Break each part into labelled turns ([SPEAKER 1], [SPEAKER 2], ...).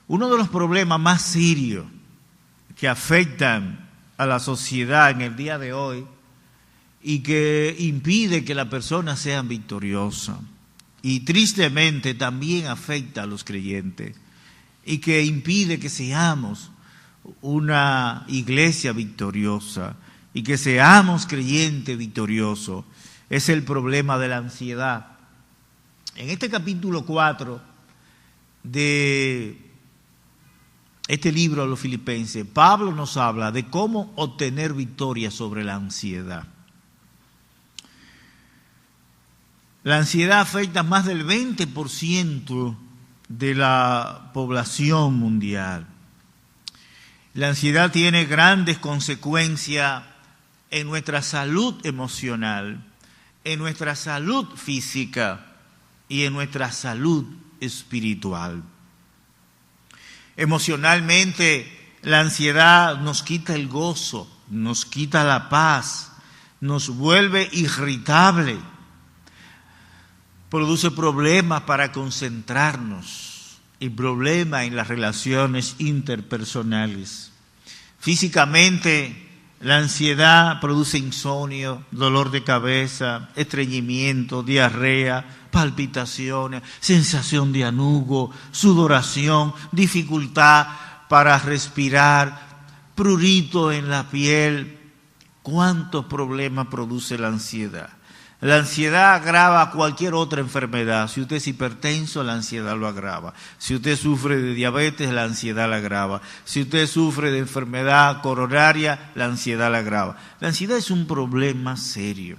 [SPEAKER 1] Uno de los problemas más serios que afectan a la sociedad en el día de hoy y que impide que las personas sean victoriosas, y tristemente también afecta a los creyentes, y que impide que seamos una iglesia victoriosa y que seamos creyentes victoriosos, es el problema de la ansiedad. En este capítulo 4 de este libro a los Filipenses, Pablo nos habla de cómo obtener victoria sobre la ansiedad. La ansiedad afecta a más del 20% de la población mundial. La ansiedad tiene grandes consecuencias en nuestra salud emocional, en nuestra salud física y en nuestra salud espiritual. Emocionalmente, la ansiedad nos quita el gozo, nos quita la paz, nos vuelve irritable, produce problemas para concentrarnos y problemas en las relaciones interpersonales. Físicamente, la ansiedad produce insomnio, dolor de cabeza, estreñimiento, diarrea, palpitaciones, sensación de anugo, sudoración, dificultad para respirar, prurito en la piel. ¿Cuántos problemas produce la ansiedad? La ansiedad agrava cualquier otra enfermedad. Si usted es hipertenso, la ansiedad lo agrava. Si usted sufre de diabetes, la ansiedad la agrava. Si usted sufre de enfermedad coronaria, la ansiedad la agrava. La ansiedad es un problema serio.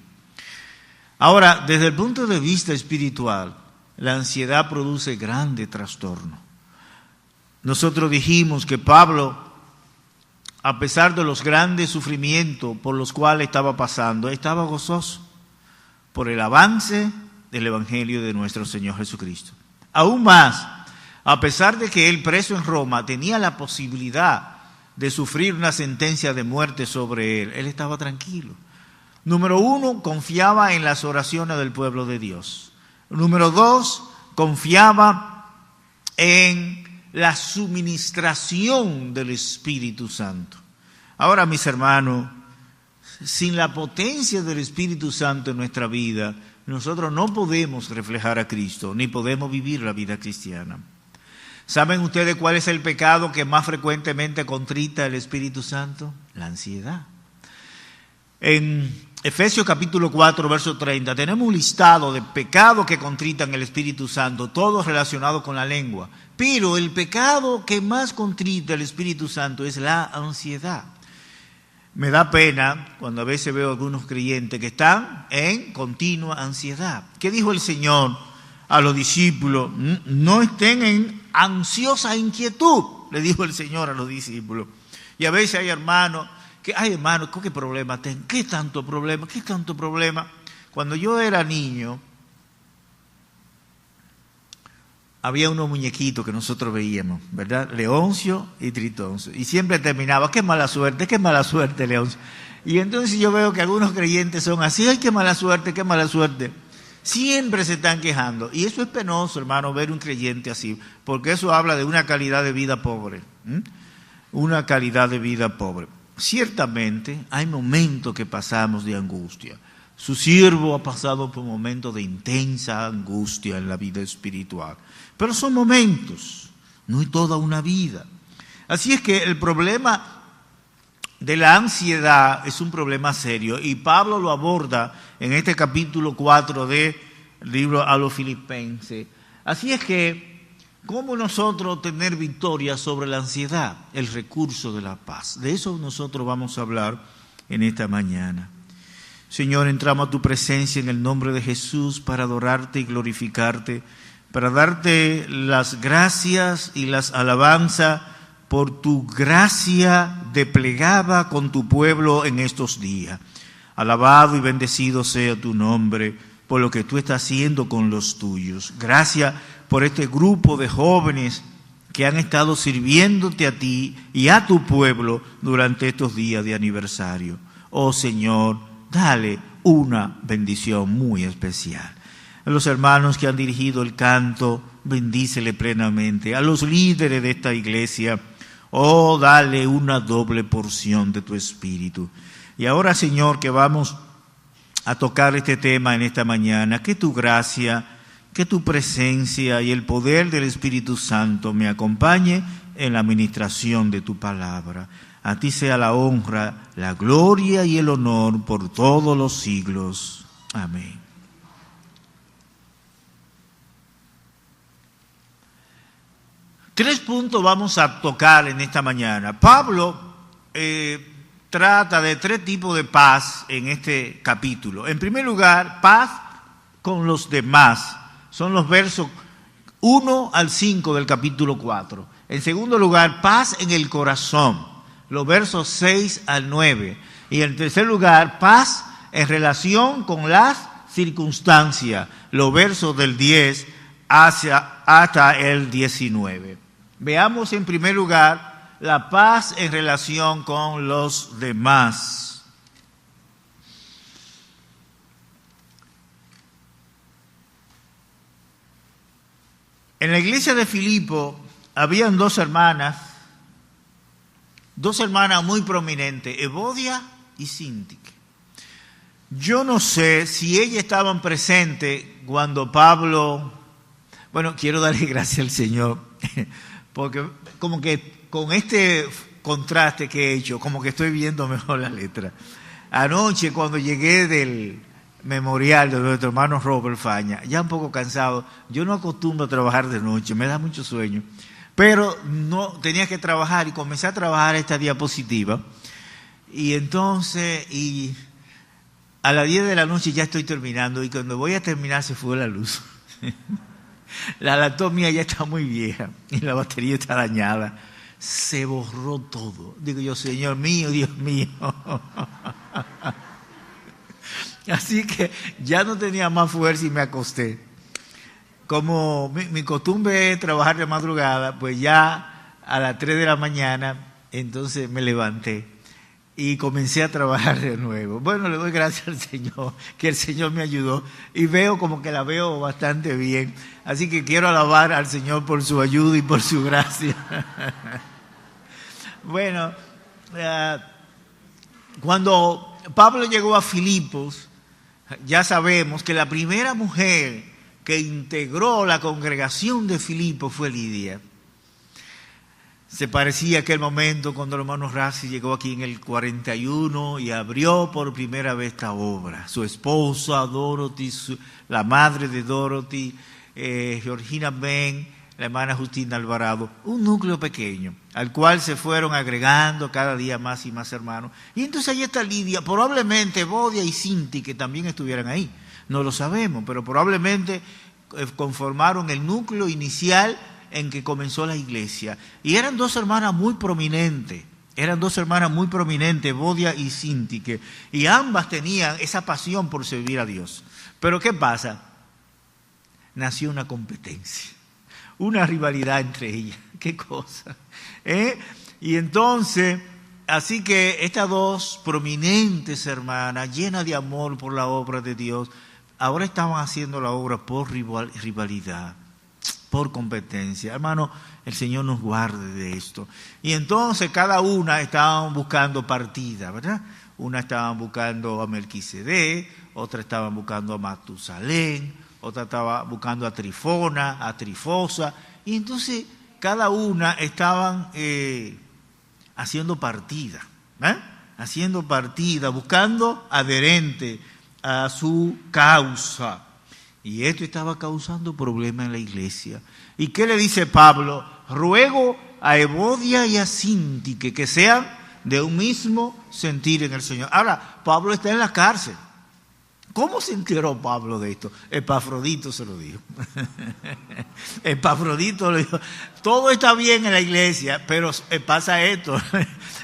[SPEAKER 1] Ahora, desde el punto de vista espiritual, la ansiedad produce grandes trastornos. Nosotros dijimos que Pablo, a pesar de los grandes sufrimientos por los cuales estaba pasando, estaba gozoso por el avance del Evangelio de nuestro Señor Jesucristo. Aún más, a pesar de que él, preso en Roma, tenía la posibilidad de sufrir una sentencia de muerte sobre él estaba tranquilo. Número 1, confiaba en las oraciones del pueblo de Dios. Número 2, confiaba en la suministración del Espíritu Santo. Ahora, mis hermanos, sin la potencia del Espíritu Santo en nuestra vida, nosotros no podemos reflejar a Cristo, ni podemos vivir la vida cristiana. ¿Saben ustedes cuál es el pecado que más frecuentemente contrita el Espíritu Santo? La ansiedad. En Efesios capítulo 4, verso 30, tenemos un listado de pecados que contritan el Espíritu Santo, todos relacionados con la lengua. Pero el pecado que más contrita el Espíritu Santo es la ansiedad. Me da pena cuando a veces veo a algunos creyentes que están en continua ansiedad. ¿Qué dijo el Señor a los discípulos? No estén en ansiosa inquietud, le dijo el Señor a los discípulos. Y a veces hay hermanos que, ¿qué problema tengo? ¿Qué tanto problema? ¿Qué tanto problema? Cuando yo era niño, había unos muñequitos que nosotros veíamos, ¿verdad? Leoncio y Tritoncio. Y siempre terminaba, qué mala suerte, Leoncio. Y entonces yo veo que algunos creyentes son así, ay, qué mala suerte, qué mala suerte. Siempre se están quejando. Y eso es penoso, hermano, ver un creyente así, porque eso habla de una calidad de vida pobre. Una calidad de vida pobre. Ciertamente hay momentos que pasamos de angustia. Su siervo ha pasado por momentos de intensa angustia en la vida espiritual. Pero son momentos, no es toda una vida. Así es que el problema de la ansiedad es un problema serio y Pablo lo aborda en este capítulo 4 del libro a los Filipenses. Así es que, ¿cómo nosotros tener victoria sobre la ansiedad? El recurso de la paz. De eso nosotros vamos a hablar en esta mañana. Señor, entramos a tu presencia en el nombre de Jesús para adorarte y glorificarte, para darte las gracias y las alabanzas por tu gracia desplegada con tu pueblo en estos días. Alabado y bendecido sea tu nombre por lo que tú estás haciendo con los tuyos. Gracias por este grupo de jóvenes que han estado sirviéndote a ti y a tu pueblo durante estos días de aniversario. Oh Señor, dale una bendición muy especial. A los hermanos que han dirigido el canto, bendícele plenamente. A los líderes de esta iglesia, oh, dale una doble porción de tu espíritu. Y ahora, Señor, que vamos a tocar este tema en esta mañana, que tu gracia, que tu presencia y el poder del Espíritu Santo me acompañe en la administración de tu palabra. A ti sea la honra, la gloria y el honor por todos los siglos. Amén. Tres puntos vamos a tocar en esta mañana. Pablo trata de tres tipos de paz en este capítulo. En primer lugar, paz con los demás. Son los versos 1 al 5 del capítulo 4. En segundo lugar, paz en el corazón. Los versos 6 al 9. Y en tercer lugar, paz en relación con las circunstancias. Los versos del 10 hasta el 19. Veamos en primer lugar la paz en relación con los demás. En la iglesia de Filipo habían dos hermanas muy prominentes, Evodia y Síntique. Yo no sé si ellas estaban presentes cuando Pablo, quiero darle gracias al Señor, porque como que con este contraste que he hecho, como que estoy viendo mejor la letra. Anoche cuando llegué del memorial de nuestro hermano Robert Faña, ya un poco cansado, yo no acostumbro a trabajar de noche, me da mucho sueño, pero no tenía que trabajar y comencé a trabajar esta diapositiva y entonces a las 10 de la noche ya estoy terminando y cuando voy a terminar se fue la luz. La laptop mía ya está muy vieja y la batería está dañada. Se borró todo. Digo yo, Señor mío, Dios mío. Así que ya no tenía más fuerza y me acosté. Como mi costumbre es trabajar de madrugada, pues ya a las 3 de la mañana, entonces me levanté y comencé a trabajar de nuevo. Bueno, le doy gracias al Señor, que el Señor me ayudó y veo como que la veo bastante bien. Así que quiero alabar al Señor por su ayuda y por su gracia. Bueno, cuando Pablo llegó a Filipos, ya sabemos que la primera mujer que integró la congregación de Filipos fue Lidia. Se parecía a aquel momento cuando el hermano Rassi llegó aquí en el 41 y abrió por primera vez esta obra. Su esposa, Dorothy, la madre de Dorothy, Georgina Ben, la hermana Justina Alvarado, un núcleo pequeño, al cual se fueron agregando cada día más y más hermanos. Y entonces ahí está Lidia, probablemente Evodia y Sinti, que también estuvieran ahí. No lo sabemos, pero probablemente conformaron el núcleo inicial en que comenzó la iglesia. Y eran dos hermanas muy prominentes, Evodia y Síntique, y ambas tenían esa pasión por servir a Dios. Pero ¿qué pasa? Nació una competencia, una rivalidad entre ellas. ¿Qué cosa? Y entonces, así que estas dos prominentes hermanas, llenas de amor por la obra de Dios, ahora estaban haciendo la obra por rivalidad, por competencia. Hermano, el Señor nos guarde de esto. Y entonces cada una estaban buscando partida, ¿verdad? Una estaban buscando a Melquisedec, otra estaban buscando a Matusalén, otra estaba buscando a Trifona, a Trifosa, y entonces cada una estaban haciendo partida, buscando adherente a su causa. Y esto estaba causando problemas en la iglesia. ¿Y qué le dice Pablo? Ruego a Evodia y a Síntique que sean de un mismo sentir en el Señor. Ahora, Pablo está en la cárcel. ¿Cómo se enteró Pablo de esto? Epafrodito se lo dijo. Epafrodito le dijo, todo está bien en la iglesia, pero pasa esto.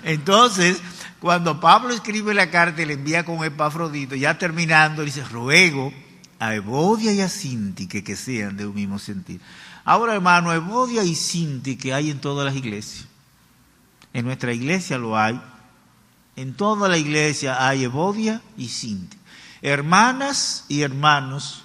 [SPEAKER 1] Entonces, cuando Pablo escribe la carta y le envía con Epafrodito, ya terminando, dice, ruego a Evodia y a Síntique que sean de un mismo sentir. Ahora, hermano, Evodia y Síntique hay en todas las iglesias. En nuestra iglesia lo hay. En toda la iglesia hay Evodia y Síntique. Hermanas y hermanos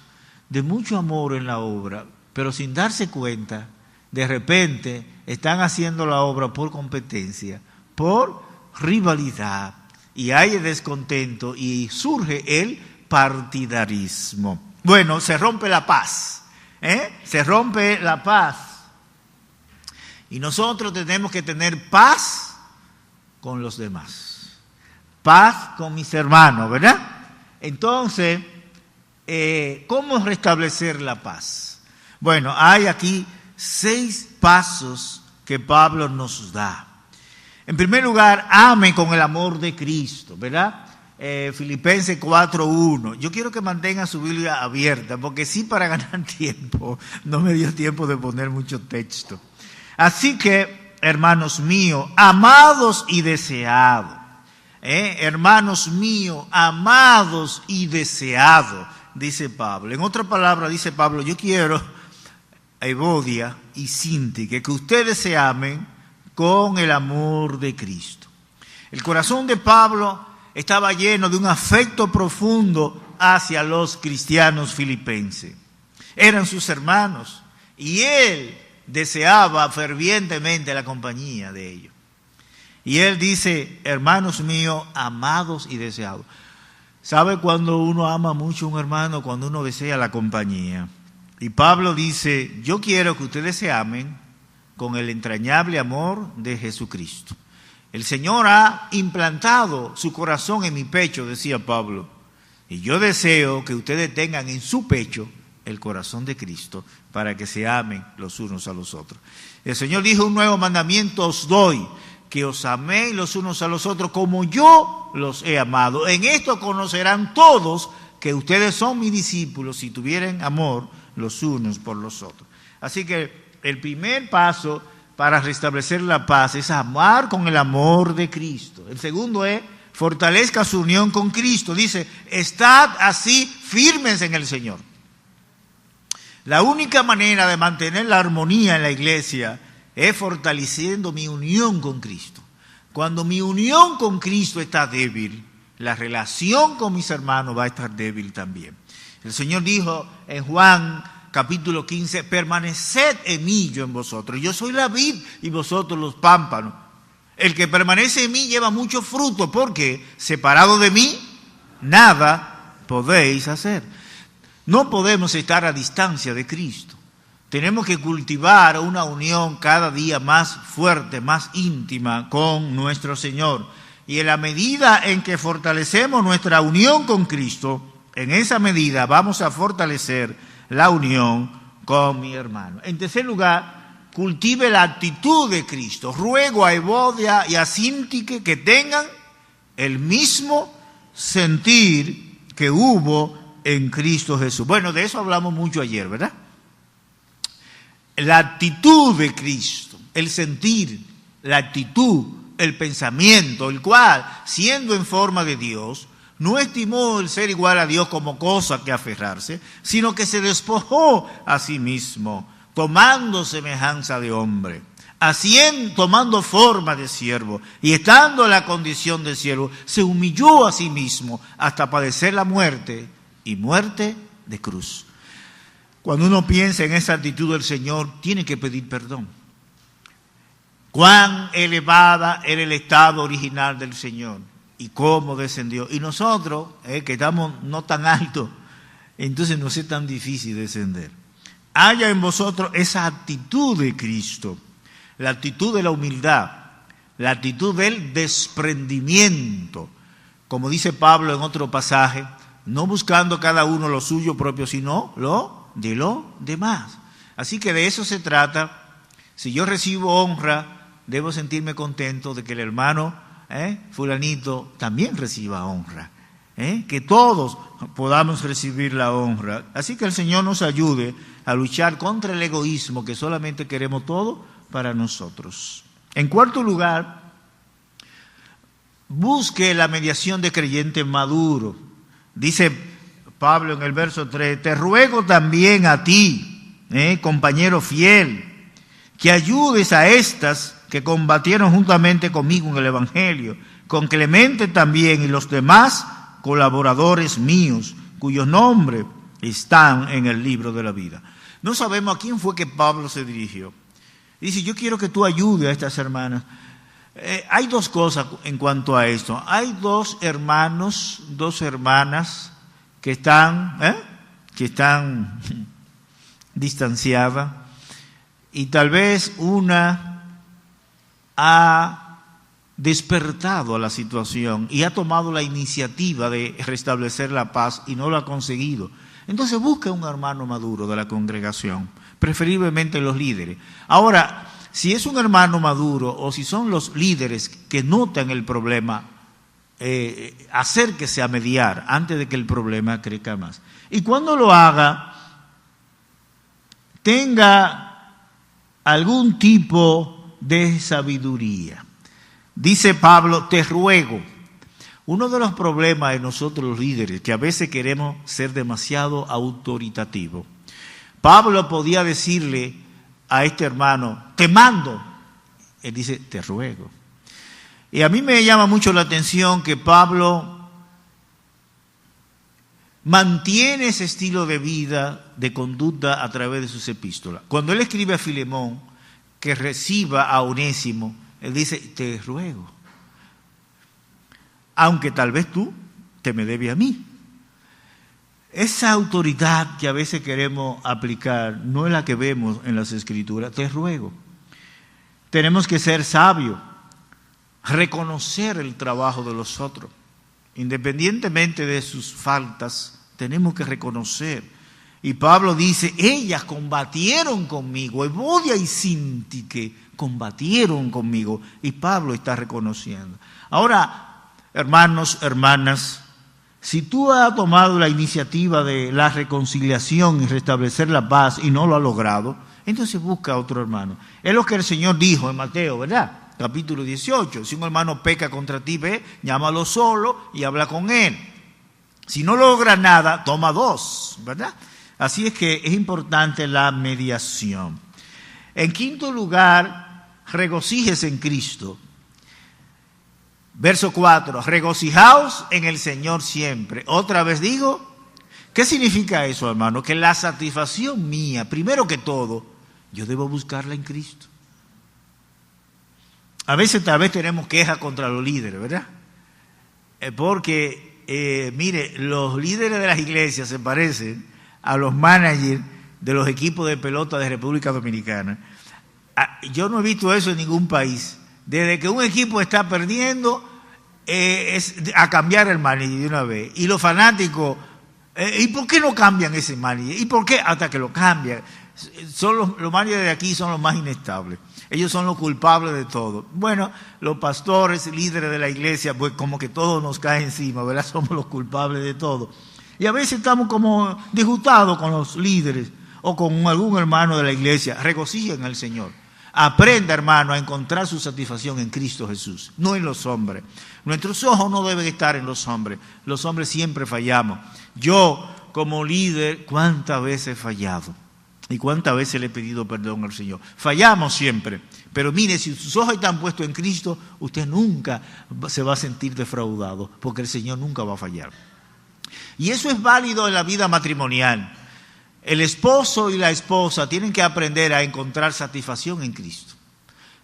[SPEAKER 1] de mucho amor en la obra, pero sin darse cuenta, de repente están haciendo la obra por competencia, por rivalidad, y hay descontento y surge el partidarismo. Bueno, se rompe la paz, se rompe la paz. Y nosotros tenemos que tener paz con los demás, paz con mis hermanos, ¿verdad? Entonces, ¿cómo restablecer la paz? Bueno, hay aquí 6 pasos que Pablo nos da. En primer lugar, ame con el amor de Cristo, ¿verdad? Filipenses 4:1. Yo quiero que mantengan su Biblia abierta, porque sí, para ganar tiempo, no me dio tiempo de poner mucho texto. Así que, hermanos míos, amados y deseados, hermanos míos, amados y deseados, dice Pablo. En otra palabra, dice Pablo, yo quiero, Evodia y Síntique, que ustedes se amen con el amor de Cristo. El corazón de Pablo estaba lleno de un afecto profundo hacia los cristianos filipenses. Eran sus hermanos y él deseaba fervientemente la compañía de ellos. Y él dice, hermanos míos, amados y deseados. ¿Sabe cuando uno ama mucho a un hermano? Cuando uno desea la compañía. Y Pablo dice, yo quiero que ustedes se amen con el entrañable amor de Jesucristo. El Señor ha implantado su corazón en mi pecho, decía Pablo, y yo deseo que ustedes tengan en su pecho el corazón de Cristo para que se amen los unos a los otros. El Señor dijo, un nuevo mandamiento os doy, que os améis los unos a los otros como yo los he amado. En esto conocerán todos que ustedes son mis discípulos si tuvieren amor los unos por los otros. Así que el primer paso para restablecer la paz es amar con el amor de Cristo. El segundo es fortalezca su unión con Cristo. Dice, estad así firmes en el Señor. La única manera de mantener la armonía en la iglesia es fortaleciendo mi unión con Cristo. Cuando mi unión con Cristo está débil, la relación con mis hermanos va a estar débil también. El Señor dijo en Juan capítulo 15, permaneced en mí, yo en vosotros. Yo soy la vid y vosotros los pámpanos. El que permanece en mí lleva mucho fruto, porque separado de mí, nada podéis hacer. No podemos estar a distancia de Cristo. Tenemos que cultivar una unión cada día más fuerte, más íntima con nuestro Señor. Y en la medida en que fortalecemos nuestra unión con Cristo, en esa medida vamos a fortalecer la unión con mi hermano. En tercer lugar, cultive la actitud de Cristo. Ruego a Evodia y a Síntique que tengan el mismo sentir que hubo en Cristo Jesús. Bueno, de eso hablamos mucho ayer, ¿verdad? La actitud de Cristo, el sentir, la actitud, el pensamiento, el cual, siendo en forma de Dios, no estimó el ser igual a Dios como cosa que aferrarse, sino que se despojó a sí mismo, tomando semejanza de hombre, tomando forma de siervo, y estando en la condición de siervo, se humilló a sí mismo hasta padecer la muerte, y muerte de cruz. Cuando uno piensa en esa actitud del Señor, tiene que pedir perdón. Cuán elevada era el estado original del Señor y cómo descendió. Y nosotros, que estamos no tan altos, entonces no es tan difícil descender. Haya en vosotros esa actitud de Cristo, la actitud de la humildad, la actitud del desprendimiento, como dice Pablo en otro pasaje, no buscando cada uno lo suyo propio, sino lo de los demás. Así que de eso se trata. Si yo recibo honra, debo sentirme contento de que el hermano fulanito también reciba honra, que todos podamos recibir la honra. Así que el Señor nos ayude a luchar contra el egoísmo, que solamente queremos todo para nosotros. En cuarto lugar, busque la mediación de creyentes maduros. Dice Pablo en el verso 3, te ruego también a ti, compañero fiel, que ayudes a estas que combatieron juntamente conmigo en el Evangelio, con Clemente también y los demás colaboradores míos, cuyos nombres están en el libro de la vida. No sabemos a quién fue que Pablo se dirigió. Dice, yo quiero que tú ayudes a estas hermanas. Hay dos cosas en cuanto a esto. Hay dos hermanos, dos hermanas que están distanciadas, y tal vez una ha despertado a la situación y ha tomado la iniciativa de restablecer la paz y no lo ha conseguido. Entonces busca un hermano maduro de la congregación, preferiblemente los líderes. Ahora, si es un hermano maduro o si son los líderes que notan el problema, acérquese a mediar antes de que el problema crezca más. Y cuando lo haga, tenga algún tipo de sabiduría. Dice Pablo, te ruego. Uno de los problemas de nosotros los líderes, que a veces queremos ser demasiado autoritativos. Pablo podía decirle a este hermano, te mando. Él dice, te ruego. Y a mí me llama mucho la atención que Pablo mantiene ese estilo de vida, de conducta a través de sus epístolas. Cuando él escribe a Filemón que reciba a Onésimo, él dice, te ruego. Aunque tal vez tú te me debes a mí. Esa autoridad que a veces queremos aplicar no es la que vemos en las Escrituras. Te ruego. Tenemos que ser sabios, reconocer el trabajo de los otros. Independientemente de sus faltas, tenemos que reconocer. Y Pablo dice, ellas combatieron conmigo, Evodia y Síntique combatieron conmigo. Y Pablo está reconociendo. Ahora, hermanos, hermanas, si tú has tomado la iniciativa de la reconciliación y restablecer la paz y no lo has logrado, entonces busca a otro hermano. Es lo que el Señor dijo en Mateo, ¿verdad? Capítulo 18. Si un hermano peca contra ti, ve, llámalo solo y habla con él. Si no logra nada, toma dos, ¿verdad? Así es que es importante la mediación. En quinto lugar, regocíjese en Cristo. Verso 4, regocijaos en el Señor siempre. Otra vez digo, ¿qué significa eso, hermano? Que la satisfacción mía, primero que todo, yo debo buscarla en Cristo. A veces tal vez tenemos quejas contra los líderes, ¿verdad? Porque, mire, los líderes de las iglesias se parecen a los managers de los equipos de pelota de República Dominicana. Yo no he visto eso en ningún país. Desde que un equipo está perdiendo, es a cambiar el manager de una vez. Y los fanáticos, ¿y por qué no cambian ese manager? ¿Y por qué? Hasta que lo cambian. Los managers de aquí son los más inestables. Ellos son los culpables de todo. Bueno, los pastores, líderes de la iglesia, pues como que todo nos cae encima, ¿verdad? Somos los culpables de todo. Y a veces estamos como disgustados con los líderes o con algún hermano de la iglesia. Regocijen al Señor. Aprenda, hermano, a encontrar su satisfacción en Cristo Jesús, no en los hombres. Nuestros ojos no deben estar en los hombres. Los hombres siempre fallamos. Yo, como líder, ¿cuántas veces he fallado? ¿Y cuántas veces le he pedido perdón al Señor? Fallamos siempre. Pero mire, si sus ojos están puestos en Cristo, usted nunca se va a sentir defraudado, porque el Señor nunca va a fallar. Y eso es válido en la vida matrimonial. El esposo y la esposa tienen que aprender a encontrar satisfacción en Cristo.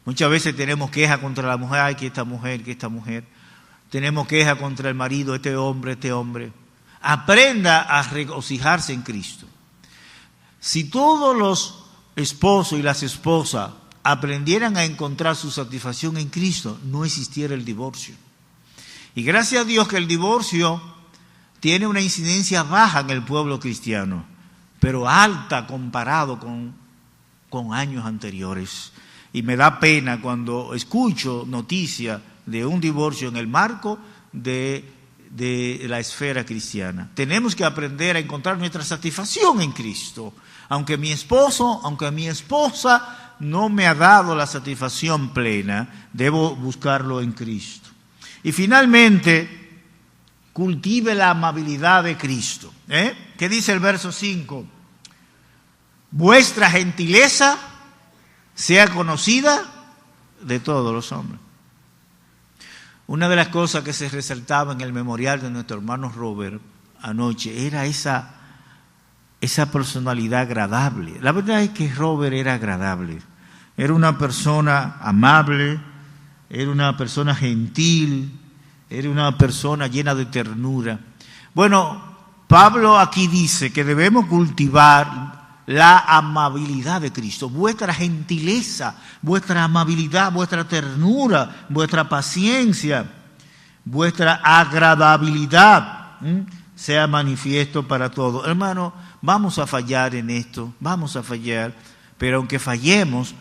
[SPEAKER 1] Muchas veces tenemos queja contra la mujer, ay, que esta mujer. Tenemos queja contra el marido, este hombre. Aprenda a regocijarse en Cristo. Si todos los esposos y las esposas aprendieran a encontrar su satisfacción en Cristo, no existiera el divorcio. Y gracias a Dios que el divorcio tiene una incidencia baja en el pueblo cristiano, pero alta comparado con años anteriores. Y me da pena cuando escucho noticias de un divorcio en el marco de la esfera cristiana. Tenemos que aprender a encontrar nuestra satisfacción en Cristo. Aunque mi esposa no me ha dado la satisfacción plena, debo buscarlo en Cristo. Y finalmente, cultive la amabilidad de Cristo. ¿Qué dice el verso 5? Vuestra gentileza sea conocida de todos los hombres. Una de las cosas que se resaltaba en el memorial de nuestro hermano Robert anoche era esa esa personalidad agradable. La verdad es que Robert era agradable. Era una persona amable, era una persona gentil, era una persona llena de ternura. Bueno, Pablo aquí dice que debemos cultivar la amabilidad de Cristo, vuestra gentileza, vuestra amabilidad, vuestra ternura, vuestra paciencia, vuestra agradabilidad, sea manifiesto para todos. Hermano, vamos a fallar en esto, vamos a fallar, pero aunque fallemos,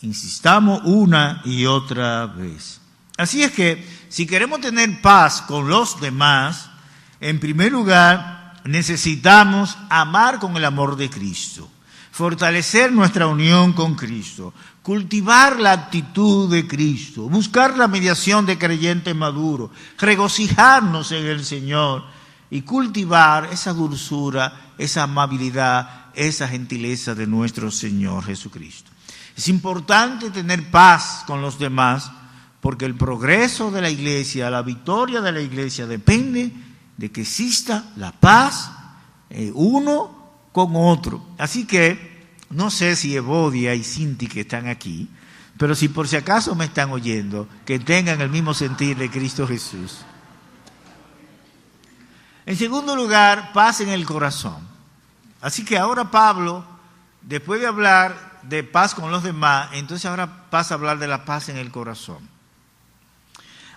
[SPEAKER 1] insistamos una y otra vez. Así es que, si queremos tener paz con los demás, en primer lugar, necesitamos amar con el amor de Cristo, fortalecer nuestra unión con Cristo, cultivar la actitud de Cristo, buscar la mediación de creyentes maduros, regocijarnos en el Señor y cultivar esa dulzura, esa amabilidad, esa gentileza de nuestro Señor Jesucristo. Es importante tener paz con los demás porque el progreso de la iglesia, la victoria de la iglesia depende de que exista la paz uno con otro. Así que no sé si Evodia y Cinti que están aquí, pero si por si acaso me están oyendo, que tengan el mismo sentir de Cristo Jesús. En segundo lugar, paz en el corazón. Así que ahora Pablo, después de hablar de paz con los demás, entonces ahora pasa a hablar de la paz en el corazón.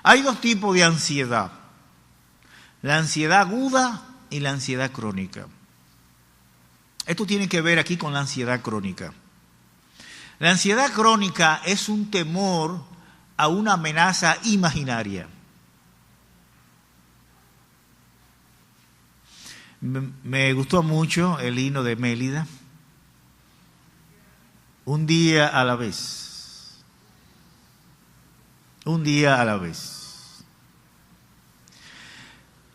[SPEAKER 1] Hay dos tipos de ansiedad: la ansiedad aguda y la ansiedad crónica. Esto tiene que ver aquí con la ansiedad crónica. La ansiedad crónica es un temor a una amenaza imaginaria. Me gustó mucho el himno de Mélida. Un día a la vez. Un día a la vez.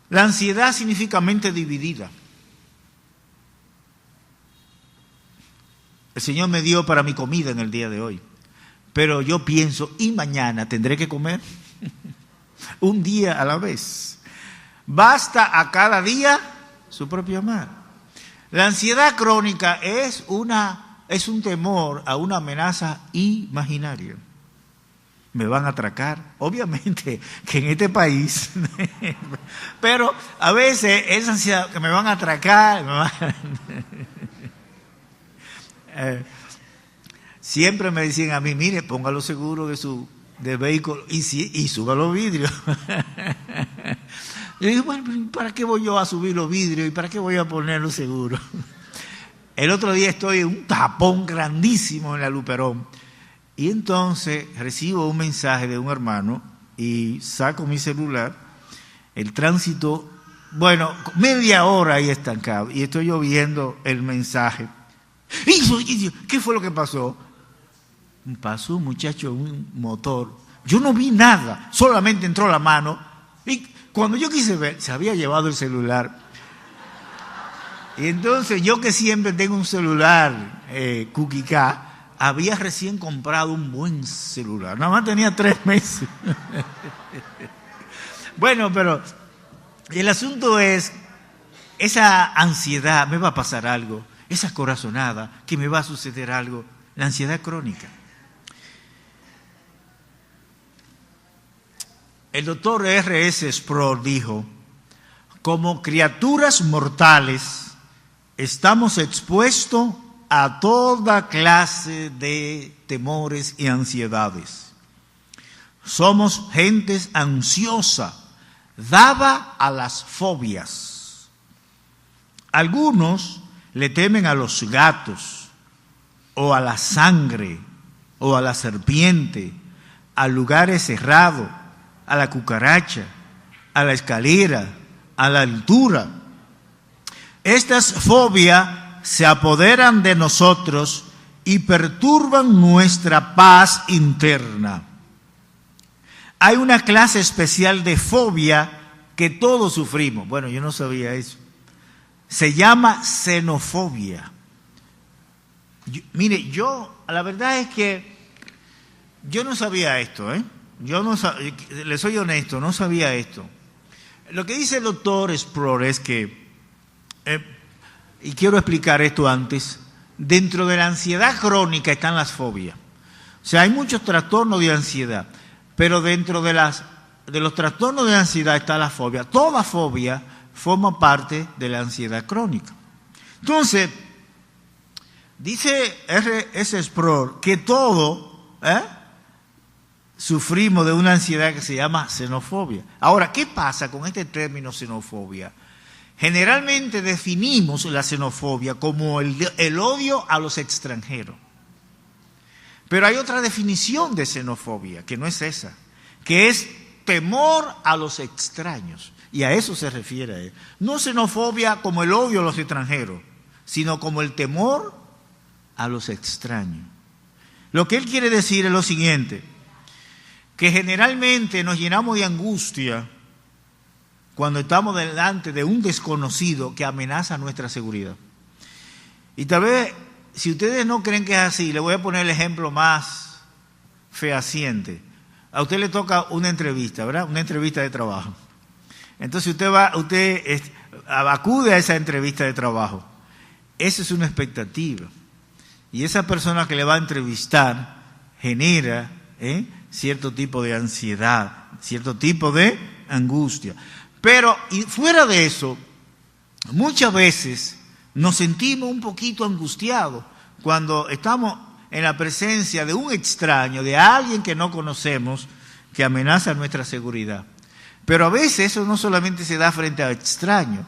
[SPEAKER 1] La ansiedad significa mente dividida. El Señor me dio para mi comida en el día de hoy, pero yo pienso, ¿y mañana tendré que comer? Un día a la vez. Basta a cada día su propio mal. La ansiedad crónica es un temor a una amenaza imaginaria. Me van a atracar, obviamente que en este país, pero a veces esa ansiedad que me van a atracar, siempre me decían a mí, mire, ponga los seguros de vehículo y suba los vidrios. Yo digo, bueno, ¿para qué voy yo a subir los vidrios y para qué voy a poner los seguros? El otro día estoy en un tapón grandísimo en la Luperón. Y entonces recibo un mensaje de un hermano y saco mi celular, el tránsito, bueno, media hora ahí estancado, y estoy yo viendo el mensaje. ¿Qué fue lo que pasó? Pasó un muchacho en un motor. Yo no vi nada, solamente entró la mano y cuando yo quise ver, se había llevado el celular. Y entonces yo que siempre tengo un celular Kukika, había recién comprado un buen celular, nada más tenía 3 meses. Bueno, pero el asunto es, esa ansiedad, me va a pasar algo, esa corazonada, que me va a suceder algo, la ansiedad crónica. El doctor R.S. Sproul dijo, como criaturas mortales, estamos expuestos a toda clase de temores y ansiedades. Somos gentes ansiosa, dada a las fobias. Algunos le temen a los gatos, o a la sangre, o a la serpiente, a lugares cerrados, a la cucaracha, a la escalera, a la altura. Estas fobias se apoderan de nosotros y perturban nuestra paz interna. Hay una clase especial de fobia que todos sufrimos. Bueno, yo no sabía eso. Se llama xenofobia. Mire, la verdad es que yo no sabía esto, le soy honesto, no sabía esto. Lo que dice el doctor Sproul es que y quiero explicar esto antes, dentro de la ansiedad crónica están las fobias. O sea, hay muchos trastornos de ansiedad, pero dentro de los trastornos de ansiedad está la fobia. Toda fobia forma parte de la ansiedad crónica. Entonces, dice R.S. Sproul que todo sufrimos de una ansiedad que se llama xenofobia. Ahora, ¿qué pasa con este término xenofobia? Generalmente definimos la xenofobia como el odio a los extranjeros. Pero hay otra definición de xenofobia, que no es esa, que es temor a los extraños. Y a eso se refiere él. No xenofobia como el odio a los extranjeros, sino como el temor a los extraños. Lo que él quiere decir es lo siguiente, que generalmente nos llenamos de angustia cuando estamos delante de un desconocido que amenaza nuestra seguridad. Y tal vez, si ustedes no creen que es así, le voy a poner el ejemplo más fehaciente. A usted le toca una entrevista, ¿verdad? Una entrevista de trabajo. Entonces usted acude a esa entrevista de trabajo. Esa es una expectativa. Y esa persona que le va a entrevistar genera cierto tipo de ansiedad, cierto tipo de angustia. Pero y fuera de eso, muchas veces nos sentimos un poquito angustiados cuando estamos en la presencia de un extraño, de alguien que no conocemos, que amenaza nuestra seguridad. Pero a veces eso no solamente se da frente a extraños,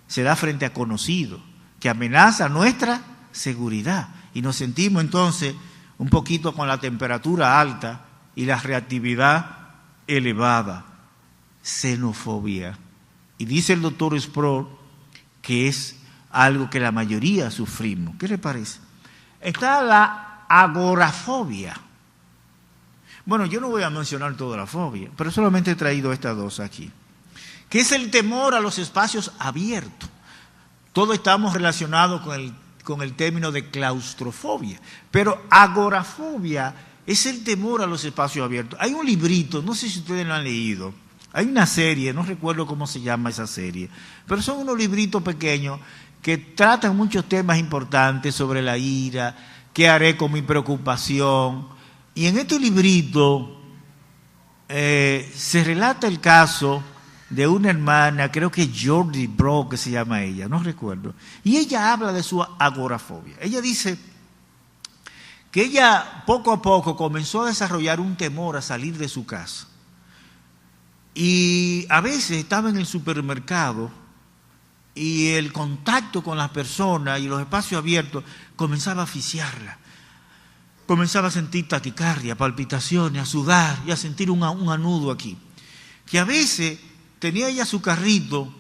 [SPEAKER 1] se da frente a conocidos, que amenaza nuestra seguridad. Y nos sentimos entonces un poquito con la temperatura alta y la reactividad elevada. Xenofobia. Y dice el doctor Sproul que es algo que la mayoría sufrimos. ¿Qué le parece? Está la agorafobia. Bueno, yo no voy a mencionar toda la fobia, pero solamente he traído estas dos aquí. Que es el temor a los espacios abiertos. Todos estamos relacionados con el término de claustrofobia, pero agorafobia es el temor a los espacios abiertos. Hay un librito, no sé si ustedes lo han leído, hay una serie, no recuerdo cómo se llama esa serie, pero son unos libritos pequeños que tratan muchos temas importantes sobre la ira, qué haré con mi preocupación. Y en este librito se relata el caso de una hermana, creo que Jordi Bro, que se llama ella, no recuerdo. Y ella habla de su agorafobia. Ella dice que ella poco a poco comenzó a desarrollar un temor a salir de su casa. Y a veces estaba en el supermercado y el contacto con las personas y los espacios abiertos comenzaba a asfixiarla. Comenzaba a sentir taquicardia, palpitaciones, a sudar y a sentir un anudo aquí. Que a veces tenía ella su carrito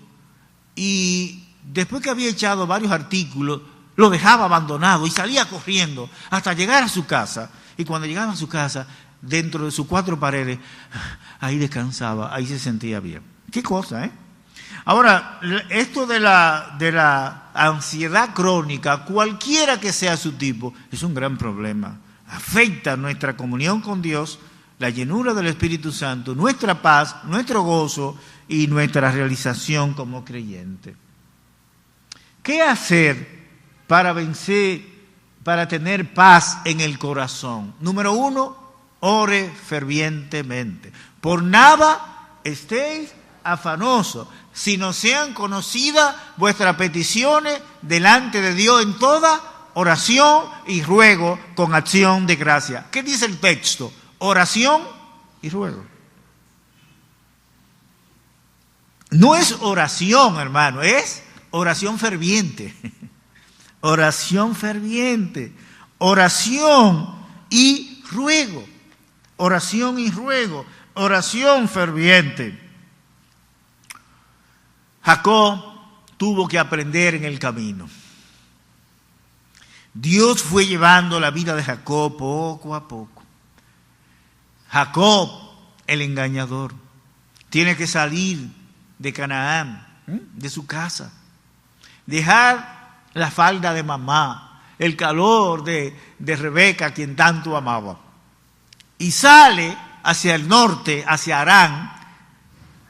[SPEAKER 1] y después que había echado varios artículos, lo dejaba abandonado y salía corriendo hasta llegar a su casa. Y cuando llegaba a su casa, dentro de sus cuatro paredes, ahí descansaba, ahí se sentía bien. Qué cosa, ¿eh? Ahora, esto de la ansiedad crónica, cualquiera que sea su tipo, es un gran problema. Afecta nuestra comunión con Dios, la llenura del Espíritu Santo, nuestra paz, nuestro gozo y nuestra realización como creyente. ¿Qué hacer para vencer, para tener paz en el corazón? Número 1, ore fervientemente. Por nada estéis afanosos, sino sean conocidas vuestras peticiones delante de Dios en toda oración y ruego con acción de gracia. ¿Qué dice el texto? Oración y ruego. No es oración, hermano, es oración ferviente. Oración ferviente. Oración y ruego. Oración y ruego. Oración ferviente. Jacob tuvo que aprender en el camino. Dios fue llevando la vida de Jacob poco a poco. Jacob, el engañador, tiene que salir de Canaán, de su casa, dejar la falda de mamá, el calor de Rebeca, quien tanto amaba, y sale hacia el norte, hacia Harán,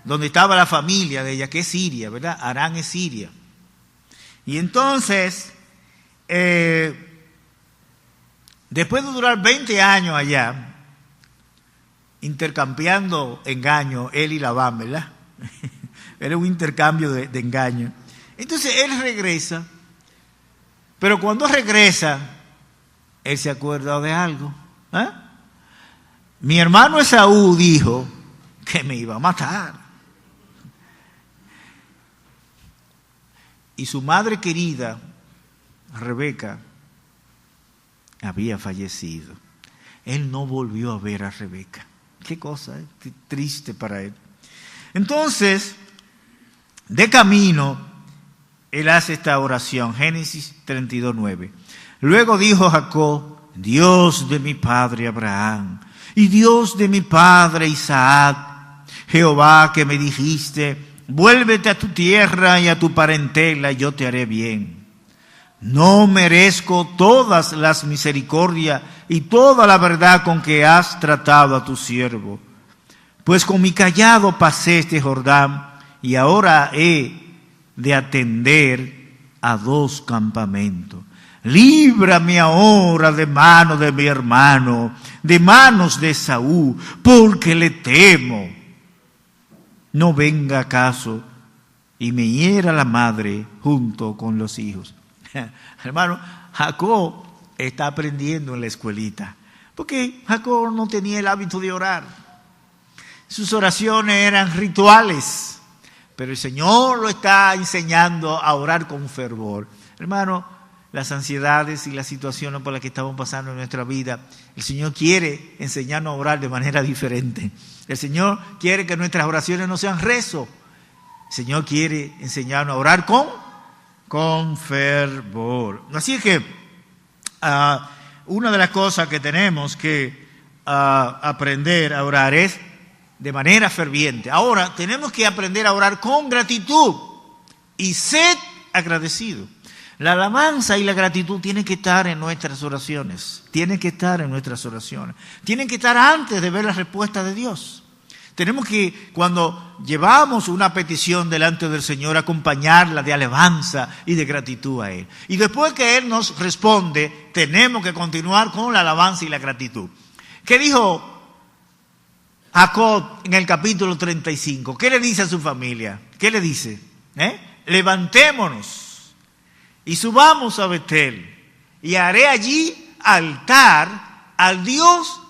[SPEAKER 1] donde estaba la familia de ella, que es Siria, ¿verdad? Harán es Siria. Y entonces, después de durar 20 años allá, intercambiando engaños, él y Labán, ¿verdad? Era un intercambio de engaños. Entonces él regresa, pero cuando regresa, él se acuerda de algo. Mi hermano Esaú dijo que me iba a matar. Y su madre querida, Rebeca, había fallecido. Él no volvió a ver a Rebeca. Qué cosa, qué triste para él. Entonces, de camino, él hace esta oración, Génesis 32:9. Luego dijo Jacob: Dios de mi padre Abraham y Dios de mi padre Isaac, Jehová que me dijiste: vuélvete a tu tierra y a tu parentela, y yo te haré bien. No merezco todas las misericordias y toda la verdad con que has tratado a tu siervo, pues con mi cayado pasé este Jordán, y ahora he de atender a 2 campamentos. Líbrame ahora de mano de mi hermano, de manos de Esaú, porque le temo. No venga acaso y me hiera la madre junto con los hijos. Hermano, Jacob está aprendiendo en la escuelita, porque Jacob no tenía el hábito de orar. Sus oraciones eran rituales, pero el Señor lo está enseñando a orar con fervor. Hermano, las ansiedades y las situaciones por las que estamos pasando en nuestra vida, el Señor quiere enseñarnos a orar de manera diferente. El Señor quiere que nuestras oraciones no sean rezo. El Señor quiere enseñarnos a orar con fervor. Así que una de las cosas que tenemos que aprender a orar es de manera ferviente. Ahora tenemos que aprender a orar con gratitud y sed agradecido. La alabanza y la gratitud tienen que estar en nuestras oraciones. Tienen que estar en nuestras oraciones. Tienen que estar antes de ver la respuesta de Dios. Tenemos que, cuando llevamos una petición delante del Señor, acompañarla de alabanza y de gratitud a Él. Y después que Él nos responde, tenemos que continuar con la alabanza y la gratitud. ¿Qué dijo Jacob en el capítulo 35? ¿Qué le dice a su familia? ¿Qué le dice? Levantémonos y subamos a Betel, y haré allí altar al Dios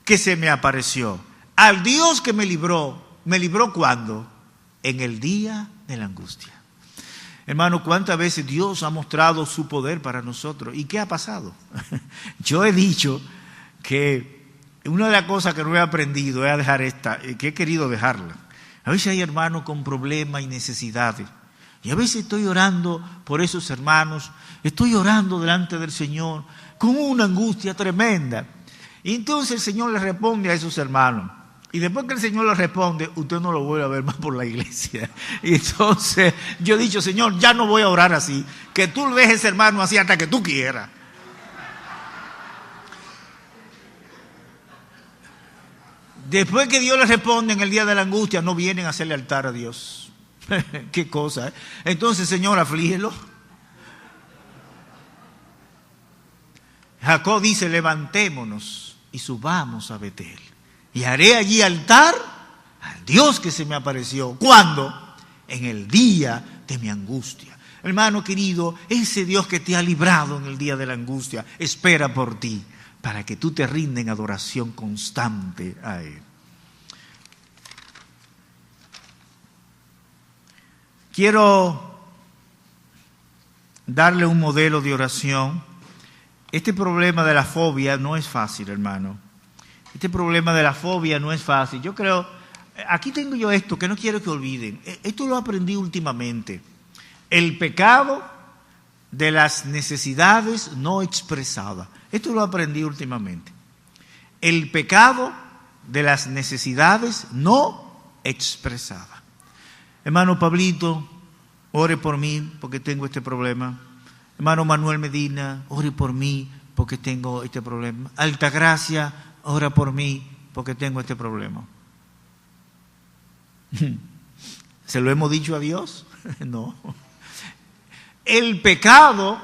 [SPEAKER 1] que se me apareció, al Dios que me libró. ¿Me libró cuándo? En el día de la angustia. Hermano, ¿cuántas veces Dios ha mostrado su poder para nosotros? ¿Y qué ha pasado? Yo he dicho que una de las cosas que no he aprendido es a dejar que he querido dejarla. A veces hay hermanos con problemas y necesidades. Y a veces estoy orando por esos hermanos, estoy orando delante del Señor con una angustia tremenda. Y entonces el Señor le responde a esos hermanos. Y después que el Señor le responde, usted no lo vuelve a ver más por la iglesia. Y entonces yo he dicho: Señor, ya no voy a orar así, que tú dejes ese hermano así hasta que tú quieras. Después que Dios le responde en el día de la angustia, no vienen a hacerle altar a Dios. Qué cosa, ¿eh? Entonces, Señor, aflígelo. Jacob dice: levantémonos y subamos a Betel, y haré allí altar al Dios que se me apareció. ¿Cuándo? En el día de mi angustia. Hermano querido, ese Dios que te ha librado en el día de la angustia espera por ti, para que tú te rindas en adoración constante a Él. Quiero darle un modelo de oración. Este problema de la fobia no es fácil, hermano. Este problema de la fobia no es fácil. Yo creo, aquí tengo yo esto que no quiero que olviden. Esto lo aprendí últimamente. El pecado de las necesidades no expresadas. Esto lo aprendí últimamente. El pecado de las necesidades no expresadas. Hermano Pablito, ore por mí porque tengo este problema. Hermano Manuel Medina, ore por mí porque tengo este problema. Altagracia, ora por mí porque tengo este problema. ¿Se lo hemos dicho a Dios? No. el pecado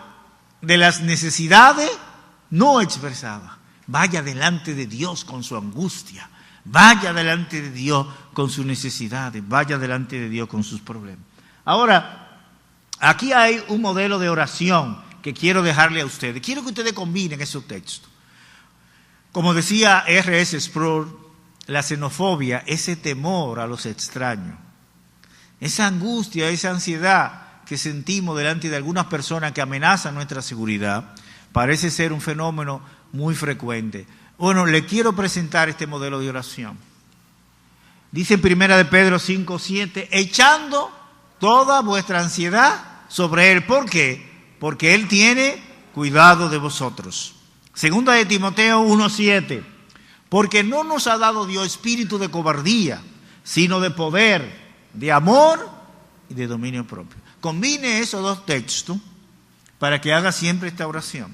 [SPEAKER 1] de las necesidades no expresadas. Vaya delante de Dios con su angustia, vaya delante de Dios con sus necesidades, vaya delante de Dios con sus problemas. Ahora, aquí hay un modelo de oración que quiero dejarle a ustedes. Quiero que ustedes combinen esos textos. Como decía R.S. Sproul, la xenofobia, ese temor a los extraños, esa angustia, esa ansiedad que sentimos delante de algunas personas que amenazan nuestra seguridad, parece ser un fenómeno muy frecuente. Bueno, le quiero presentar este modelo de oración. Dice en 1 de Pedro 5:7, echando toda vuestra ansiedad sobre Él. ¿Por qué? Porque Él tiene cuidado de vosotros. Segunda de Timoteo 1:7, porque no nos ha dado Dios espíritu de cobardía, sino de poder, de amor y de dominio propio. Combine esos dos textos para que haga siempre esta oración.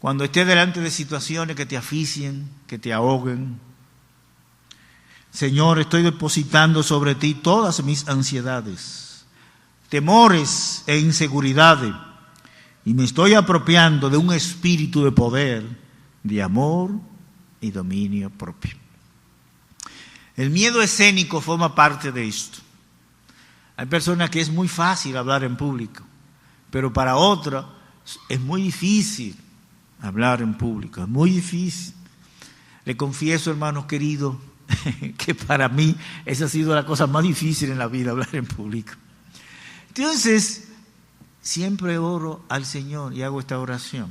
[SPEAKER 1] Cuando esté delante de situaciones que te asfixien, que te ahoguen, Señor, estoy depositando sobre ti todas mis ansiedades, temores e inseguridades, y me estoy apropiando de un espíritu de poder, de amor y dominio propio. El miedo escénico forma parte de esto. Hay personas que es muy fácil hablar en público, pero para otras es muy difícil hablar en público, es muy difícil. Le confieso, hermanos queridos, que para mí esa ha sido la cosa más difícil en la vida, hablar en público. Entonces, siempre oro al Señor y hago esta oración.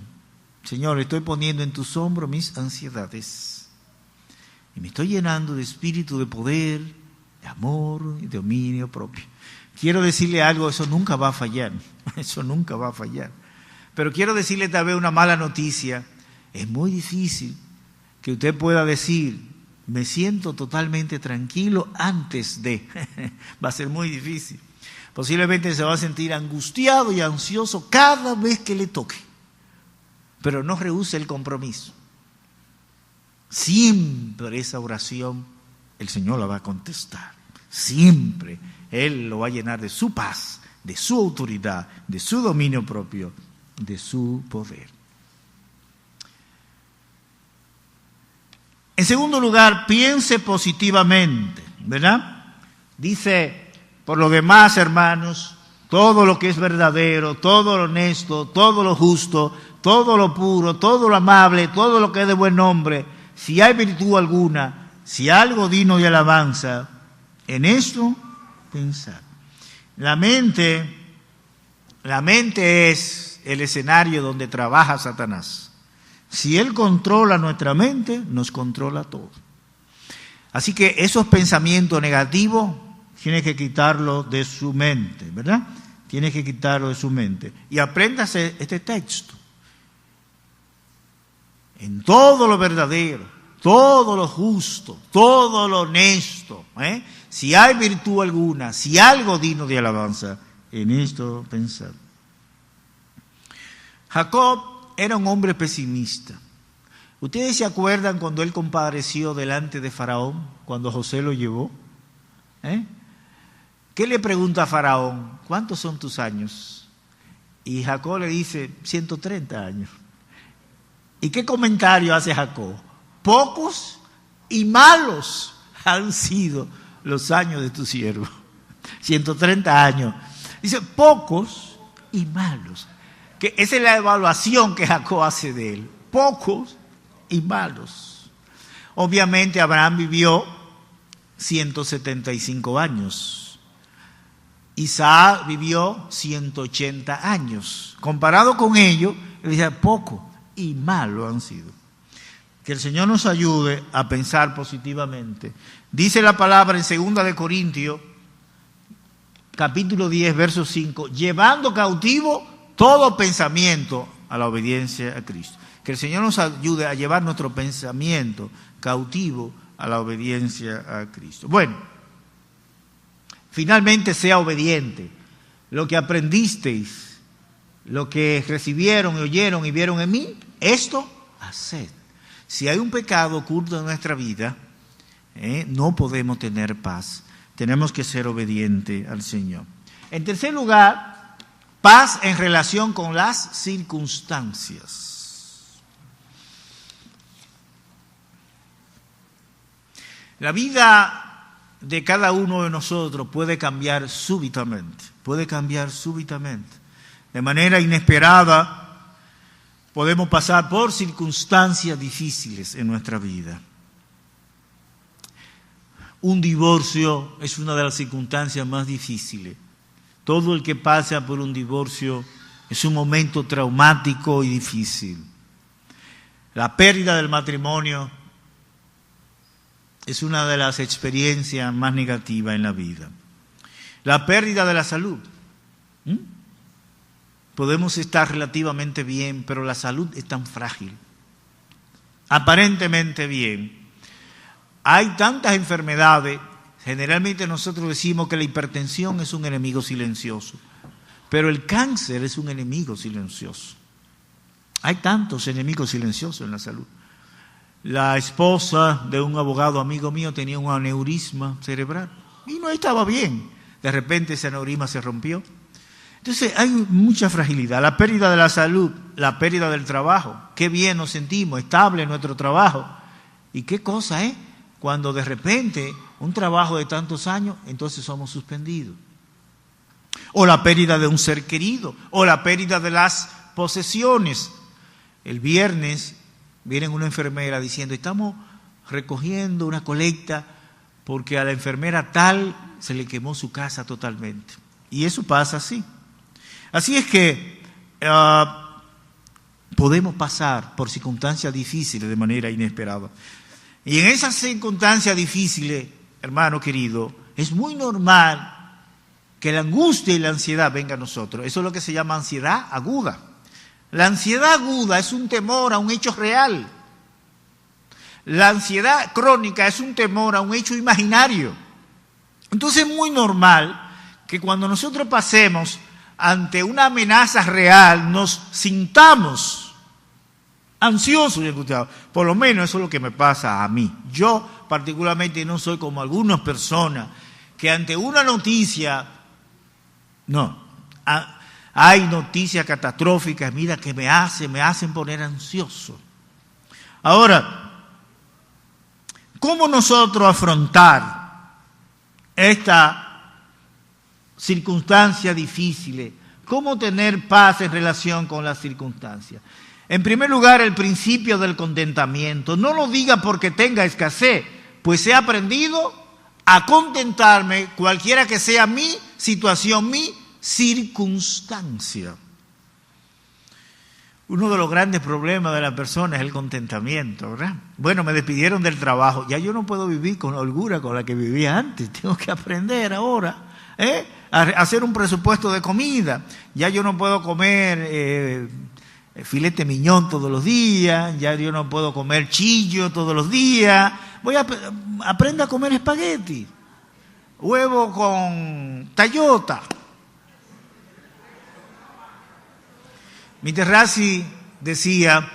[SPEAKER 1] Señor, estoy poniendo en tus hombros mis ansiedades y me estoy llenando de espíritu de poder, de amor y de dominio propio. Quiero decirle algo, eso nunca va a fallar, eso nunca va a fallar. Pero quiero decirle tal vez una mala noticia. Es muy difícil que usted pueda decir, me siento totalmente tranquilo antes de. Va a ser muy difícil. Posiblemente se va a sentir angustiado y ansioso cada vez que le toque. Pero no rehúse el compromiso. Siempre esa oración el Señor la va a contestar. Siempre Él lo va a llenar de su paz, de su autoridad, de su dominio propio, de su poder. En segundo lugar, piense positivamente, ¿verdad? Dice, por lo demás, hermanos, todo lo que es verdadero, todo lo honesto, todo lo justo, todo lo puro, todo lo amable, todo lo que es de buen nombre, si hay virtud alguna, si algo digno de alabanza, en esto pensar. La mente es el escenario donde trabaja Satanás. Si él controla nuestra mente, nos controla todo. Así que esos pensamientos negativos tiene que quitarlos de su mente, ¿verdad? Tiene que quitarlo de su mente. Y apréndase este texto. En todo lo verdadero, todo lo justo, todo lo honesto, si hay virtud alguna, si algo digno de alabanza, en esto pensar. Jacob era un hombre pesimista. ¿Ustedes se acuerdan cuando él compareció delante de Faraón, cuando José lo llevó? ¿Qué le pregunta a Faraón? ¿Cuántos son tus años? Y Jacob le dice, 130 años. ¿Y qué comentario hace Jacob? Pocos y malos han sido los años de tu siervo. 130 años. Dice, pocos y malos. Que esa es la evaluación que Jacob hace de él. Pocos y malos. Obviamente Abraham vivió 175 años. Isaac vivió 180 años. Comparado con ellos, él dice, poco y malo han sido. Que el Señor nos ayude a pensar positivamente. Dice la palabra en 2 de Corintios, capítulo 10, verso 5, llevando cautivo todo pensamiento a la obediencia a Cristo. Que el Señor nos ayude a llevar nuestro pensamiento cautivo a la obediencia a Cristo. Bueno, finalmente sea obediente. Lo que aprendisteis, lo que recibieron y oyeron y vieron en mí, esto haced. Si hay un pecado oculto en nuestra vida, no podemos tener paz. Tenemos que ser obedientes al Señor. En tercer lugar, Paz en relación con las circunstancias. La vida de cada uno de nosotros puede cambiar súbitamente, de manera inesperada. Podemos pasar por circunstancias difíciles en nuestra vida. Un divorcio es una de las circunstancias más difíciles. Todo el que pasa por un divorcio es un momento traumático y difícil. La pérdida del matrimonio es una de las experiencias más negativas en la vida. La pérdida de la salud. Podemos estar relativamente bien, pero la salud es tan frágil. Aparentemente bien. Hay tantas enfermedades. Generalmente nosotros decimos que la hipertensión es un enemigo silencioso, pero el cáncer es un enemigo silencioso. Hay tantos enemigos silenciosos en la salud. La esposa de un abogado amigo mío tenía un aneurisma cerebral y no estaba bien. De repente ese aneurisma se rompió. Entonces hay mucha fragilidad, la pérdida de la salud, la pérdida del trabajo. Qué bien nos sentimos, estable en nuestro trabajo. ¿Y qué cosa es? Cuando de repente un trabajo de tantos años, entonces somos suspendidos. O la pérdida de un ser querido, o la pérdida de las posesiones. El viernes viene una enfermera diciendo, estamos recogiendo una colecta porque a la enfermera tal se le quemó su casa totalmente. Y eso pasa así. Así es que podemos pasar por circunstancias difíciles de manera inesperada. Y en esas circunstancias difíciles, hermano querido, es muy normal que la angustia y la ansiedad vengan a nosotros. Eso es lo que se llama ansiedad aguda. La ansiedad aguda es un temor a un hecho real. La ansiedad crónica es un temor a un hecho imaginario. Entonces es muy normal que cuando nosotros pasemos ante una amenaza real, nos sintamos ansiosos y angustiados. Por lo menos eso es lo que me pasa a mí. Yo particularmente no soy como algunas personas que ante una noticia, hay noticias catastróficas, mira, que me hacen poner ansioso. Ahora, ¿cómo nosotros afrontar esta circunstancias difíciles? ¿Cómo tener paz en relación con las circunstancias? En primer lugar, el principio del contentamiento. No lo diga porque tenga escasez, pues he aprendido a contentarme cualquiera que sea mi situación, mi circunstancia. Uno de los grandes problemas de la persona es el contentamiento, ¿verdad? Bueno, me despidieron del trabajo, ya yo no puedo vivir con la holgura con la que vivía antes, tengo que aprender ahora, a hacer un presupuesto de comida. Ya yo no puedo comer filete miñón todos los días, ya yo no puedo comer chillo todos los días. Aprenda a comer espagueti, huevo con tallota. Miterrazzi decía,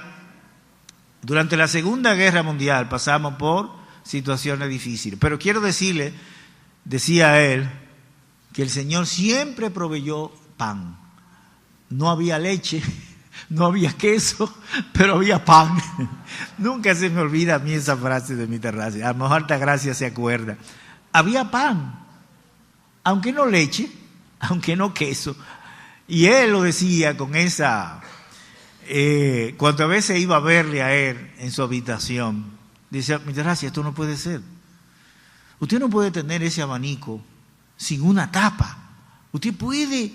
[SPEAKER 1] durante la Segunda Guerra Mundial pasamos por situaciones difíciles, pero quiero decirle, decía él, que el Señor siempre proveyó pan. No había leche, no había queso, pero había pan. Nunca se me olvida a mí esa frase de Miterrazzi. A lo mejor Altagracia se acuerda. Había pan, aunque no leche, aunque no queso. Y él lo decía con esa... cuando a veces iba a verle a él en su habitación, decía, Miterrazzi, esto no puede ser. Usted no puede tener ese abanico sin una tapa. Usted puede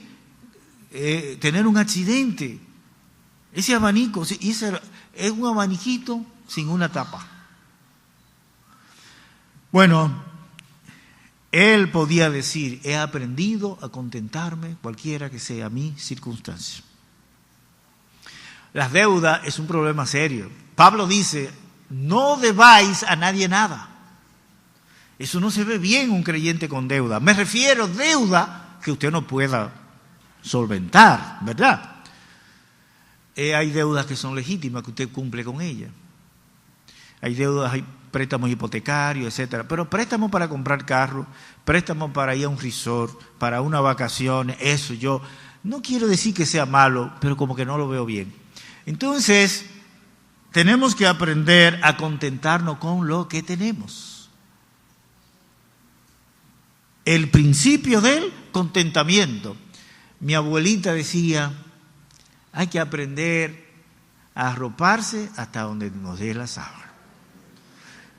[SPEAKER 1] tener un accidente. Ese abanico, es un abaniquito sin una tapa. Bueno, él podía decir, he aprendido a contentarme cualquiera que sea mi circunstancia. Las deudas es un problema serio. Pablo dice, no debáis a nadie nada. Eso no se ve bien un creyente con deuda. Me refiero a deuda que usted no pueda solventar, ¿verdad? Hay deudas que son legítimas, que usted cumple con ellas. Hay deudas, hay préstamos hipotecarios, etcétera. Pero préstamos para comprar carro, préstamos para ir a un resort, para unas vacaciones, eso yo No quiero decir que sea malo, pero como que no lo veo bien. Entonces, tenemos que aprender a contentarnos con lo que tenemos. El principio del contentamiento. Mi abuelita decía, hay que aprender a arroparse hasta donde nos dé la sábana.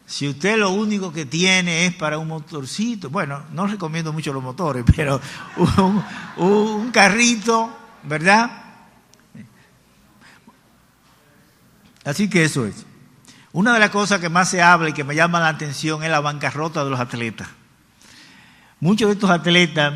[SPEAKER 1] Si usted lo único que tiene es para un motorcito, bueno, no recomiendo mucho los motores, pero un carrito, ¿verdad? Así que eso es. Una de las cosas que más se habla y que me llama la atención es la bancarrota de los atletas. Muchos de estos atletas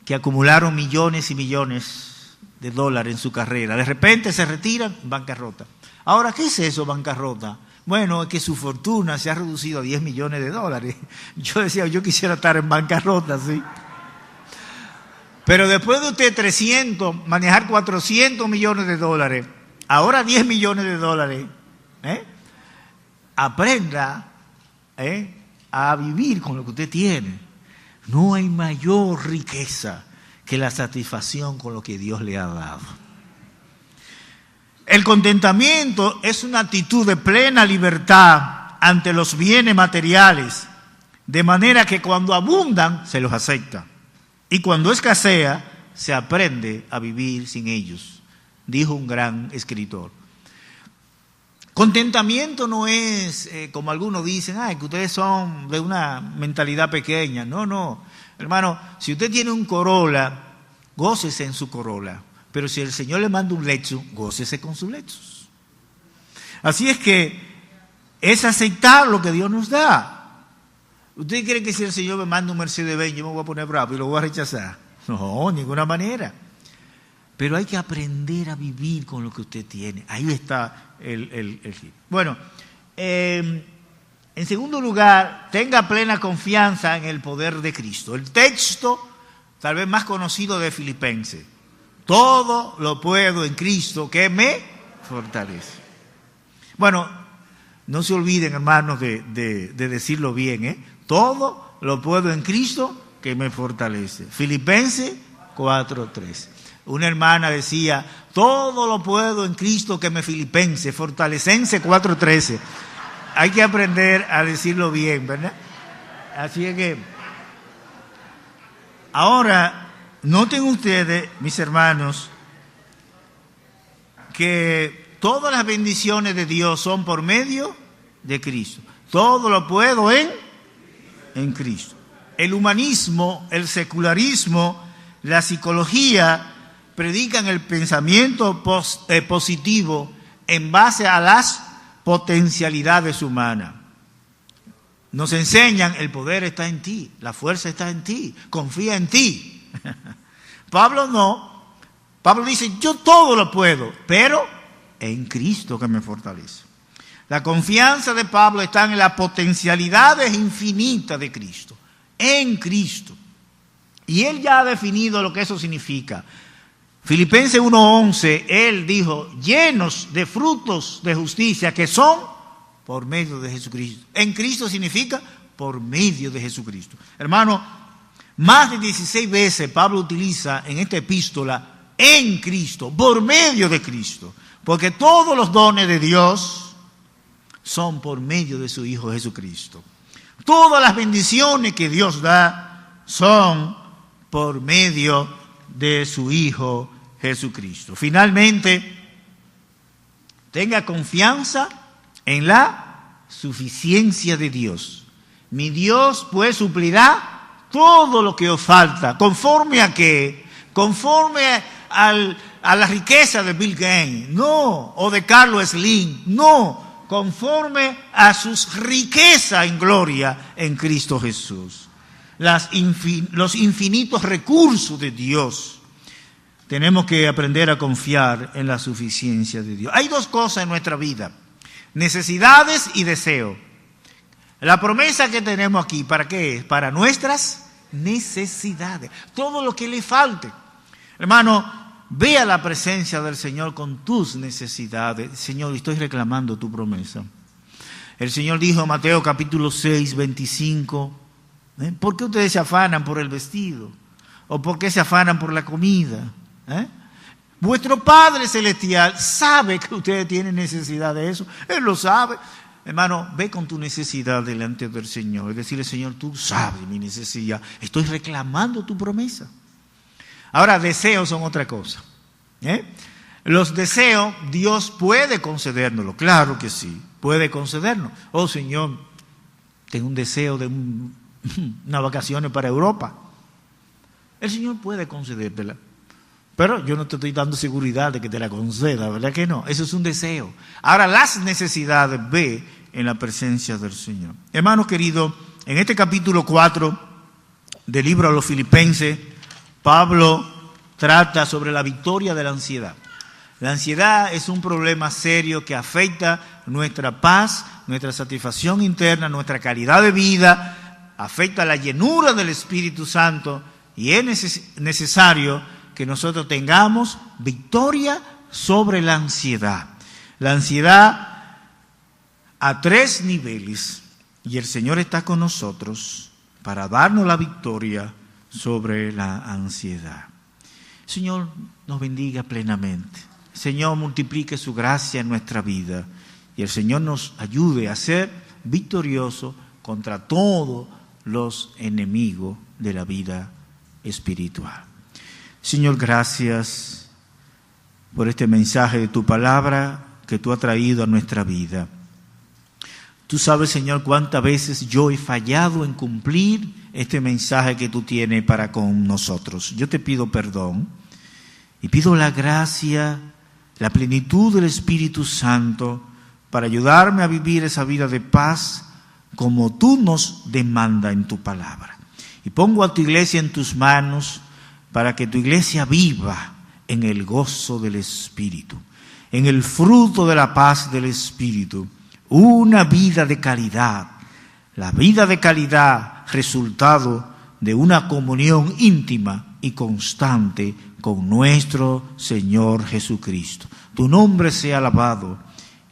[SPEAKER 1] que acumularon millones y millones de dólares en su carrera, de repente se retiran, bancarrota. Ahora, ¿qué es eso, bancarrota? Bueno, es que su fortuna se ha reducido a 10 millones de dólares. Yo decía, yo quisiera estar en bancarrota, sí. Pero después de usted 300, manejar 400 millones de dólares, ahora 10 millones de dólares, aprenda a vivir con lo que usted tiene. No hay mayor riqueza que la satisfacción con lo que Dios le ha dado. El contentamiento es una actitud de plena libertad ante los bienes materiales, de manera que cuando abundan se los acepta y cuando escasea se aprende a vivir sin ellos, dijo un gran escritor. Contentamiento no es, como algunos dicen, que ustedes son de una mentalidad pequeña. No, hermano, si usted tiene un Corolla, gócese en su Corolla. Pero si el Señor le manda un Lexus, gócese con su Lexus. Así es que es aceptar lo que Dios nos da. ¿Usted cree que si el Señor me manda un Mercedes-Benz, yo me voy a poner bravo y lo voy a rechazar? No, de ninguna manera. Pero hay que aprender a vivir con lo que usted tiene. Ahí está el fin. Bueno, en segundo lugar, tenga plena confianza en el poder de Cristo. El texto tal vez más conocido de Filipenses. Todo lo puedo en Cristo que me fortalece. Bueno, no se olviden, hermanos, de decirlo bien. Todo lo puedo en Cristo que me fortalece. Filipenses 4:13. Una hermana decía, todo lo puedo en Cristo que me filipense, Fortalecense 4:13. Hay que aprender a decirlo bien, ¿verdad? Así es que, ahora, noten ustedes, mis hermanos, que todas las bendiciones de Dios son por medio de Cristo. Todo lo puedo en Cristo. El humanismo, el secularismo, la psicología predican el pensamiento positivo en base a las potencialidades humanas. Nos enseñan, el poder está en ti, la fuerza está en ti, confía en ti. Pablo no. Pablo dice, yo todo lo puedo, pero en Cristo que me fortalece. La confianza de Pablo está en las potencialidades infinitas de Cristo, en Cristo. Y él ya ha definido lo que eso significa. Filipenses 1:11, él dijo, llenos de frutos de justicia que son por medio de Jesucristo. En Cristo significa por medio de Jesucristo. Hermano, más de 16 veces Pablo utiliza en esta epístola en Cristo, por medio de Cristo. Porque todos los dones de Dios son por medio de su Hijo Jesucristo. Todas las bendiciones que Dios da son por medio de su Hijo Jesucristo. Finalmente, tenga confianza en la suficiencia de Dios. Mi Dios pues suplirá todo lo que os falta. ¿Conforme a qué? Conforme a la riqueza de Bill Gates, no, o de Carlos Slim, no, conforme a sus riquezas en gloria en Cristo Jesús. Los infinitos recursos de Dios. Tenemos que aprender a confiar en la suficiencia de Dios. Hay dos cosas en nuestra vida, necesidades y deseo. La promesa que tenemos aquí, ¿para qué es? Para nuestras necesidades, todo lo que le falte. Hermano, vea la presencia del Señor con tus necesidades. Señor, estoy reclamando tu promesa. El Señor dijo en Mateo capítulo 6, 25, ¿por qué ustedes se afanan por el vestido? ¿O por qué se afanan por la comida? Vuestro Padre Celestial sabe que ustedes tienen necesidad de eso. Él lo sabe. Hermano, ve con tu necesidad delante del Señor y decirle: Señor, tú sabes mi necesidad. Estoy reclamando tu promesa. Ahora, deseos son otra cosa. Los deseos, Dios puede concedérnoslo. Claro que sí, puede concedernos. Oh, Señor, tengo un deseo de unas vacaciones para Europa. El Señor puede concedértela. Pero yo no te estoy dando seguridad de que te la conceda, ¿verdad que no? Eso es un deseo. Ahora, las necesidades, ve en la presencia del Señor. Hermanos queridos, en este capítulo 4 del libro a los Filipenses, Pablo trata sobre la victoria de la ansiedad. La ansiedad es un problema serio que afecta nuestra paz, nuestra satisfacción interna, nuestra calidad de vida, afecta la llenura del Espíritu Santo y es necesario que nosotros tengamos victoria sobre la ansiedad. La ansiedad a 3 niveles, y el Señor está con nosotros para darnos la victoria sobre la ansiedad. Señor, nos bendiga plenamente. Señor, multiplique su gracia en nuestra vida y el Señor nos ayude a ser victoriosos contra todos los enemigos de la vida espiritual. Señor, gracias por este mensaje de tu palabra que tú has traído a nuestra vida. Tú sabes, Señor, cuántas veces yo he fallado en cumplir este mensaje que tú tienes para con nosotros. Yo te pido perdón y pido la gracia, la plenitud del Espíritu Santo para ayudarme a vivir esa vida de paz como tú nos demandas en tu palabra. Y pongo a tu iglesia en tus manos para que tu iglesia viva en el gozo del Espíritu, en el fruto de la paz del Espíritu, una vida de calidad. La vida de calidad, resultado de una comunión íntima y constante con nuestro Señor Jesucristo. Tu nombre sea alabado,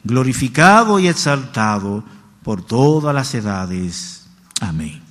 [SPEAKER 1] glorificado y exaltado por todas las edades. Amén.